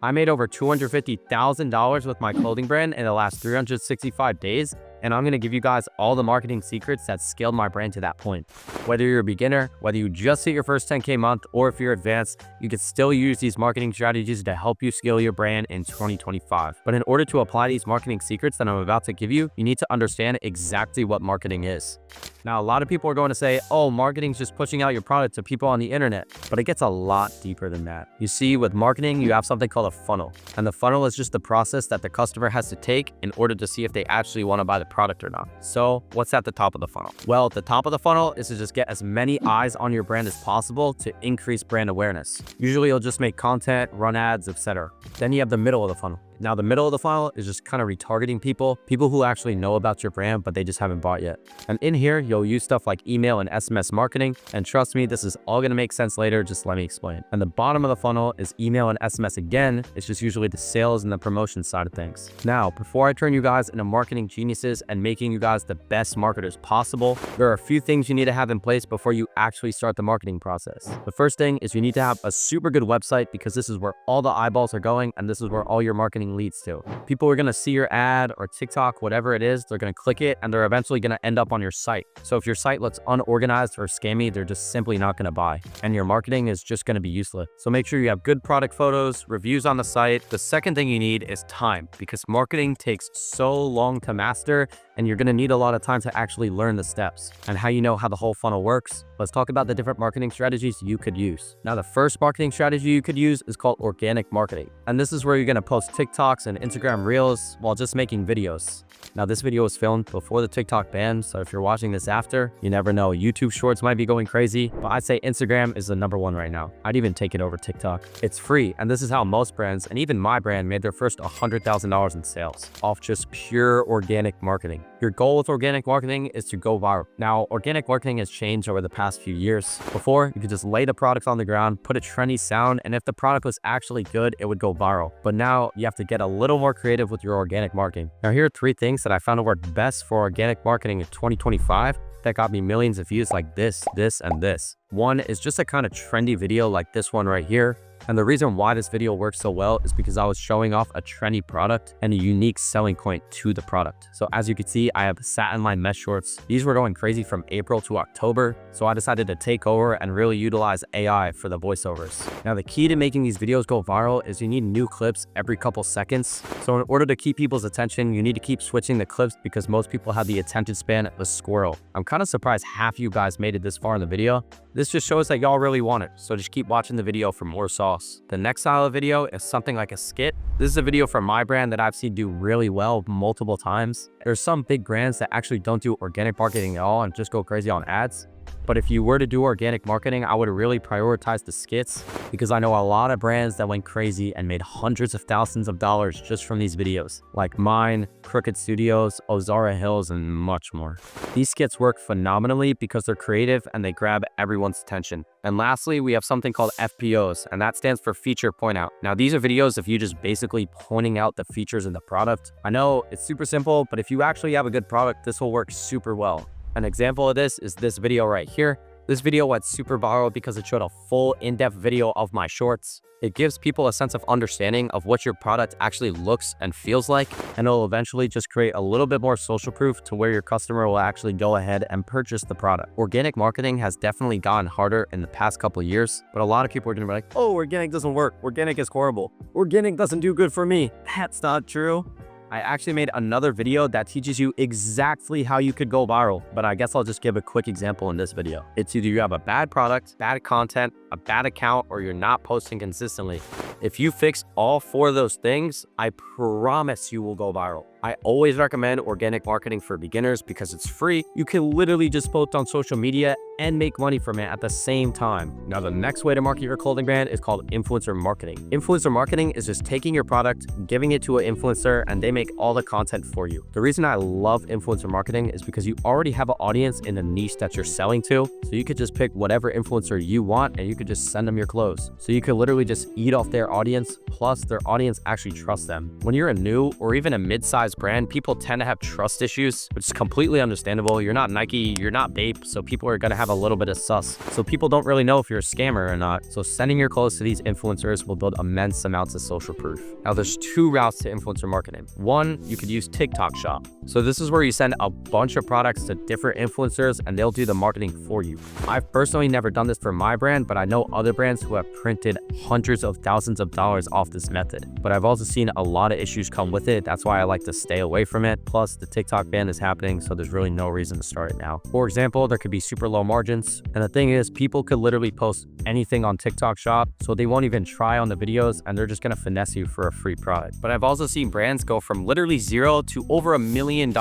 I made over $250,000 with my clothing brand in the last 365 days, and I'm going to give you guys all the marketing secrets that scaled my brand to that point. Whether you're a beginner, whether you just hit your first 10K month, or if you're advanced, you can still use these marketing strategies to help you scale your brand in 2025. But in order to apply these marketing secrets that I'm about to give you, you need to understand exactly what marketing is. Now, a lot of people are going to say, oh, marketing is just pushing out your product to people on the internet, but it gets a lot deeper than that. You see, with marketing, you have something called a funnel, and the funnel is just the process that the customer has to take in order to see if they actually want to buy the product or not. So what's at the top of the funnel? Well, the top of the funnel is to just get as many eyes on your brand as possible to increase brand awareness. Usually you'll just make content, run ads, etc. Then you have the middle of the funnel. Now, the middle of the funnel is just kind of retargeting people who actually know about your brand, but they just haven't bought yet. And in here, you'll use stuff like email and SMS marketing. And trust me, this is all going to make sense later. Just let me explain. And the bottom of the funnel is email and SMS again. It's just usually the sales and the promotion side of things. Now, before I turn you guys into marketing geniuses and making you guys the best marketers possible, there are a few things you need to have in place before you actually start the marketing process. The first thing is you need to have a super good website, because this is where all the eyeballs are going, and this is where all your marketing leads to. People are going to see your ad or TikTok, whatever it is, they're going to click it, and they're eventually going to end up on your site. So if your site looks unorganized or scammy, they're just simply not going to buy, and your marketing is just going to be useless. So make sure you have good product photos, reviews on the site. The second thing you need is time, because marketing takes so long to master, and you're going to need a lot of time to actually learn the steps. And how you know how the whole funnel works, let's talk about the different marketing strategies you could use. Now, the first marketing strategy you could use is called organic marketing. And this is where you're going to post TikToks and Instagram Reels while just making videos. Now, this video was filmed before the TikTok ban, so if you're watching this after, you never know. YouTube Shorts might be going crazy, but I'd say Instagram is the #1 right now. I'd even take it over TikTok. It's free, and this is how most brands, and even my brand, made their first $100,000 in sales off just pure organic marketing. Your goal with organic marketing is to go viral. Now, organic marketing has changed over the past few years. Before, you could just lay the product on the ground, put a trendy sound, and if the product was actually good, it would go viral. But now you have to get a little more creative with your organic marketing. Now, here are 3 things that I found worked best for organic marketing in 2025 that got me millions of views, like this, and this. One is just a kind of trendy video like this one right here. And the reason why this video works so well is because I was showing off a trendy product and a unique selling point to the product. So as you can see, I have satin line mesh shorts. These were going crazy from April to October. So I decided to take over and really utilize AI for the voiceovers. Now, the key to making these videos go viral is you need new clips every couple seconds. So in order to keep people's attention, you need to keep switching the clips, because most people have the attention span of a squirrel. I'm kind of surprised half you guys made it this far in the video. This just shows that y'all really want it. So just keep watching the video for more sauce. The next style of video is something like a skit. This is a video from my brand that I've seen do really well multiple times. There's some big brands that actually don't do organic marketing at all and just go crazy on ads. But if you were to do organic marketing, I would really prioritize the skits, because I know a lot of brands that went crazy and made hundreds of thousands of dollars just from these videos, like mine, Crooked Studios, Ozara Hills, and much more. These skits work phenomenally because they're creative and they grab everyone's attention. And lastly, we have something called FPOs, and that stands for feature point out. Now, these are videos of you just basically pointing out the features in the product. I know it's super simple, but if you actually have a good product, this will work super well. An example of this is this video right here. This video went super viral because it showed a full in-depth video of my shorts. It gives people a sense of understanding of what your product actually looks and feels like, and it'll eventually just create a little bit more social proof to where your customer will actually go ahead and purchase the product. Organic marketing has definitely gotten harder in the past couple of years, but a lot of people are gonna be like, oh, organic doesn't work. Organic is horrible. Organic doesn't do good for me. That's not true. I actually made another video that teaches you exactly how you could go viral, but I guess I'll just give a quick example in this video. It's either you have a bad product, bad content, a bad account, or you're not posting consistently. If you fix all 4 of those things, I promise you will go viral. I always recommend organic marketing for beginners because it's free. You can literally just post on social media and make money from it at the same time. Now, the next way to market your clothing brand is called influencer marketing. Influencer marketing is just taking your product, giving it to an influencer, and they make all the content for you. The reason I love influencer marketing is because you already have an audience in a niche that you're selling to. So you could just pick whatever influencer you want and you could just send them your clothes. So you could literally just eat off their audience, plus their audience actually trusts them. When you're a new or even a mid-sized this brand, people tend to have trust issues, which is completely understandable. You're not Nike, you're not Bape, so people are gonna have a little bit of sus. So people don't really know if you're a scammer or not. So sending your clothes to these influencers will build immense amounts of social proof. Now there's two routes to influencer marketing. One, you could use TikTok Shop. So this is where you send a bunch of products to different influencers and they'll do the marketing for you. I've personally never done this for my brand, but I know other brands who have printed hundreds of thousands of dollars off this method. But I've also seen a lot of issues come with it. That's why I like to stay away from it. Plus the TikTok ban is happening, so there's really no reason to start it now. For example, there could be super low margins. And the thing is, people could literally post anything on TikTok Shop, so they won't even try on the videos and they're just gonna finesse you for a free product. But I've also seen brands go from literally zero to over $1 million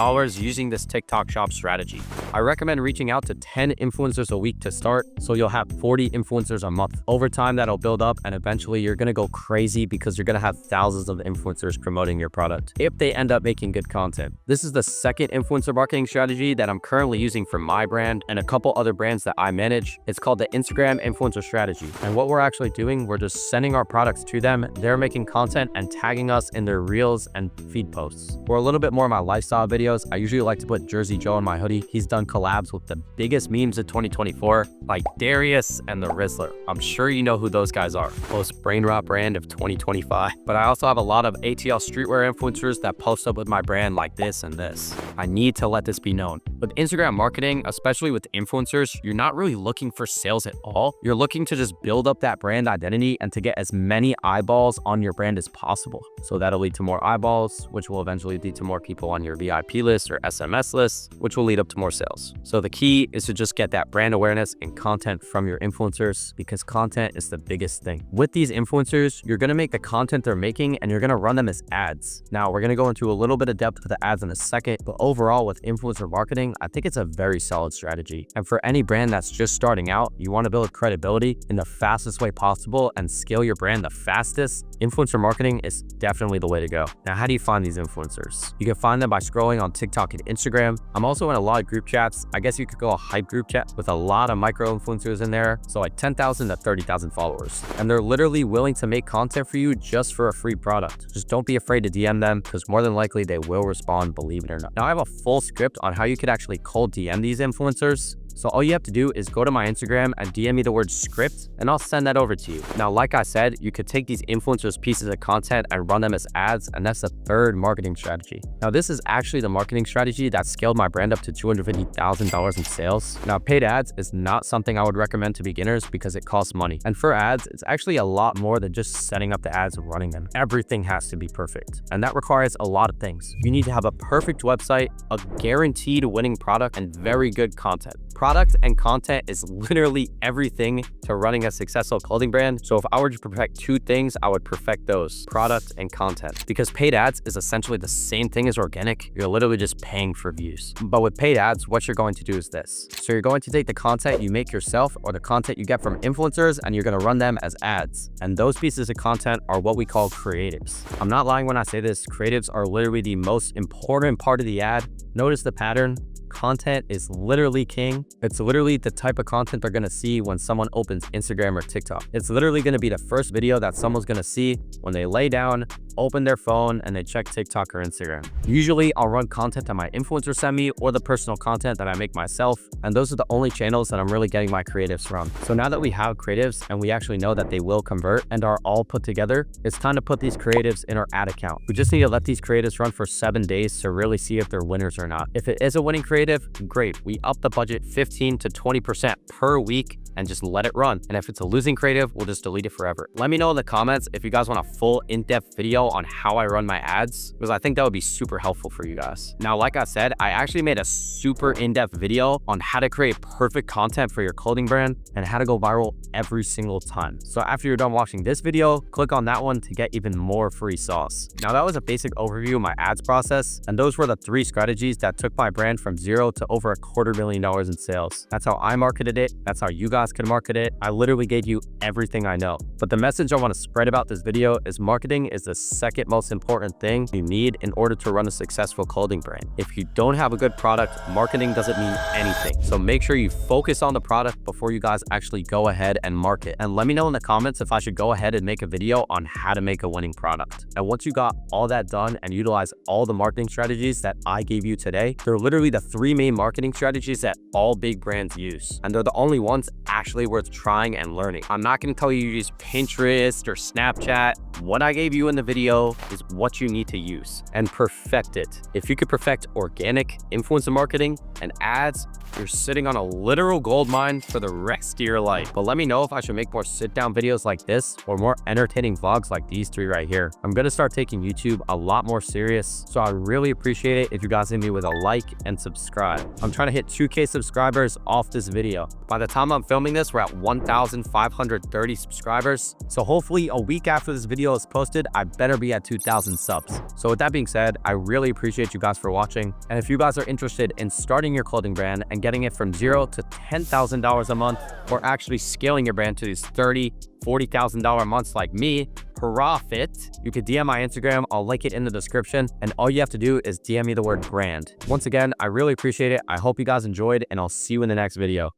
using this TikTok Shop strategy. I recommend reaching out to 10 influencers a week to start, so you'll have 40 influencers a month. Over time, that'll build up and eventually you're gonna go crazy because you're gonna have thousands of influencers promoting your product if they end up making good content. This is the second influencer marketing strategy that I'm currently using for my brand and a couple other brands that I manage. It's called the Instagram influencer strategy. And what we're actually doing, we're just sending our products to them. They're making content and tagging us in their reels and feed posts. For a little bit more of my lifestyle videos, I usually like to put Jersey Joe in my hoodie. He's done collabs with the biggest memes of 2024, like Darius and the Rizzler. I'm sure you know who those guys are. Most brain rot brand of 2025. But I also have a lot of ATL streetwear influencers that post up with my brand like this and this. I need to let this be known. With Instagram marketing, especially with influencers, you're not really looking for sales at all. You're looking to just build up that brand identity and to get as many eyeballs on your brand as possible. So that'll lead to more eyeballs, which will eventually lead to more people on your VIP list or SMS list, which will lead up to more sales. So the key is to just get that brand awareness and content from your influencers, because content is the biggest thing. With these influencers, you're gonna make the content they're making and you're gonna run them as ads. Now, we're gonna go into a little bit of depth with the ads in a second, but overall with influencer marketing, I think it's a very solid strategy. And for any brand that's just starting out, you wanna build credibility in the fastest way possible and scale your brand the fastest, influencer marketing is definitely the way to go. Now, how do you find these influencers? You can find them by scrolling on TikTok and Instagram. I'm also in a lot of group chats. I guess you could go a hype group chat with a lot of micro influencers in there. So like 10,000 to 30,000 followers. And they're literally willing to make content for you just for a free product. Just don't be afraid to DM them, because more than likely they will respond, believe it or not. Now I have a full script on how you could actually cold DM these influencers. So all you have to do is go to my Instagram and DM me the word script and I'll send that over to you. Now, like I said, you could take these influencers' pieces of content and run them as ads, and that's the third marketing strategy. Now, this is actually the marketing strategy that scaled my brand up to $250,000 in sales. Now, paid ads is not something I would recommend to beginners because it costs money. And for ads, it's actually a lot more than just setting up the ads and running them. Everything has to be perfect. And that requires a lot of things. You need to have a perfect website, a guaranteed winning product, and very good content. Product and content is literally everything to running a successful clothing brand. So if I were to perfect two things, I would perfect those: product and content. Because paid ads is essentially the same thing as organic. You're literally just paying for views. But with paid ads, what you're going to do is this. So you're going to take the content you make yourself or the content you get from influencers and you're going to run them as ads. And those pieces of content are what we call creatives. I'm not lying when I say this. Creatives are literally the most important part of the ad. Notice the pattern. Content is literally king. It's literally the type of content they're gonna see when someone opens Instagram or TikTok. It's literally gonna be the first video that someone's gonna see when they lay down, open their phone, and they check TikTok or Instagram. Usually, I'll run content that my influencers send me or the personal content that I make myself, and those are the only channels that I'm really getting my creatives from. So now that we have creatives and we actually know that they will convert and are all put together, it's time to put these creatives in our ad account. We just need to let these creatives run for 7 days to really see if they're winners or not. If it is a winning creative, great. We up the budget 15 to 20% per week and just let it run. And if it's a losing creative, we'll just delete it forever. Let me know in the comments if you guys want a full in-depth video on how I run my ads, because I think that would be super helpful for you guys. Now, like I said, I actually made a super in-depth video on how to create perfect content for your clothing brand and how to go viral every single time. So after you're done watching this video, click on that one to get even more free sauce. Now, that was a basic overview of my ads process, and those were the 3 strategies that took my brand from 0 to over $250,000 in sales. That's how I marketed it. That's how you guys guys can market it. I literally gave you everything I know. But the message I want to spread about this video is marketing is the second most important thing you need in order to run a successful clothing brand. If you don't have a good product, marketing doesn't mean anything. So make sure you focus on the product before you guys actually go ahead and market. And let me know in the comments if I should go ahead and make a video on how to make a winning product. And once you got all that done and utilize all the marketing strategies that I gave you today, they're literally the 3 main marketing strategies that all big brands use. And they're the only ones actually worth trying and learning. I'm not going to tell you to use Pinterest or Snapchat. What I gave you in the video is what you need to use and perfect it. If you could perfect organic influencer marketing and ads, you're sitting on a literal gold mine for the rest of your life. But let me know if I should make more sit-down videos like this or more entertaining vlogs like these 3 right here. I'm going to start taking YouTube a lot more serious, so I really appreciate it if you guys hit me with a like and subscribe. I'm trying to hit 2K subscribers off this video. By the time I'm filming this, we're at 1,530 subscribers. So hopefully a week after this video is posted, I better be at 2,000 subs. So with that being said, I really appreciate you guys for watching. And if you guys are interested in starting your clothing brand and getting it from $0 to $10,000 a month, or actually scaling your brand to these $30,000, $40,000 months like me, profit, you could DM my Instagram. I'll link it in the description. And all you have to do is DM me the word brand. Once again, I really appreciate it. I hope you guys enjoyed, and I'll see you in the next video.